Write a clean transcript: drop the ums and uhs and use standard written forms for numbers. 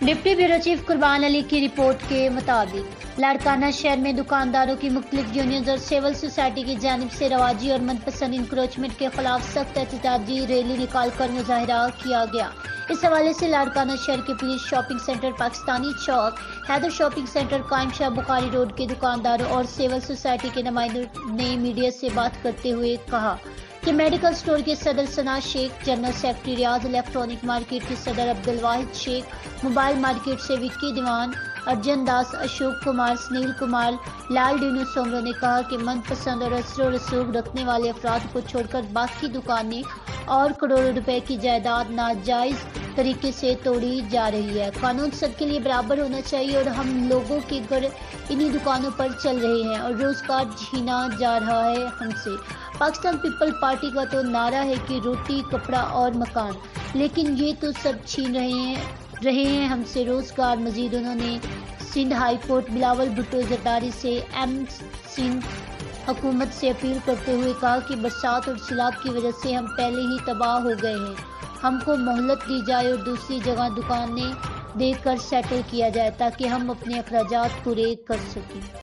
Deputy bureau chief कुर्बान अली की report के मुताबिक लाड़काना शहर में दुकानदारों की मुख्तलिफ यूनियन और सिविल सोसाइटी की जानिब से रवाजी और मनपसंद इंक्रोचमेंट के खिलाफ सख्त एहतजाजी रैली निकालकर मुजाहरा किया गया। इस हवाले से लाड़काना शहर के पुलिस शॉपिंग सेंटर, पाकिस्तानी चौक, हैदर शॉपिंग सेंटर, कायम शाह बुखारी रोड के दुकानदारों और सिविल सोसाइटी के नुमाइंदों ने मीडिया से बात करते हुए कहा कि मेडिकल स्टोर के सदर सना शेख, जनरल सेक्रेटरी रियाज, इलेक्ट्रॉनिक मार्केट के सदर अब्दुल वाहिद शेख, मोबाइल मार्केट से विक्की दीवान, अर्जन दास, अशोक कुमार, सुनील कुमार, लाल डीनू सोमरो ने कहा कि मनपसंद और असर रसूख रखने वाले अफराद को छोड़कर बाकी दुकानें और करोड़ों रुपए की जायदाद नाजायज तरीके से तोड़ी जा रही है। कानून सबके लिए बराबर होना चाहिए और हम लोगों के घर इन्हीं दुकानों पर चल रहे हैं और रोजगार छीना जा रहा है हमसे। पाकिस्तान पीपल पार्टी का तो नारा है कि रोटी, कपड़ा और मकान, लेकिन ये तो सब छीन रहे हैं हमसे रोजगार। मजीद उन्होंने सिंध हाई कोर्ट बिलावल भुट्टो जरदारी से एम सिंध हुकूमत से अपील करते हुए कहा कि बरसात और सैलाब की वजह से हम पहले ही तबाह हो गए हैं, हमको मोहलत दी जाए और दूसरी जगह दुकानें देकर सेटल किया जाए ताकि हम अपने अखराजात पूरे कर सकें।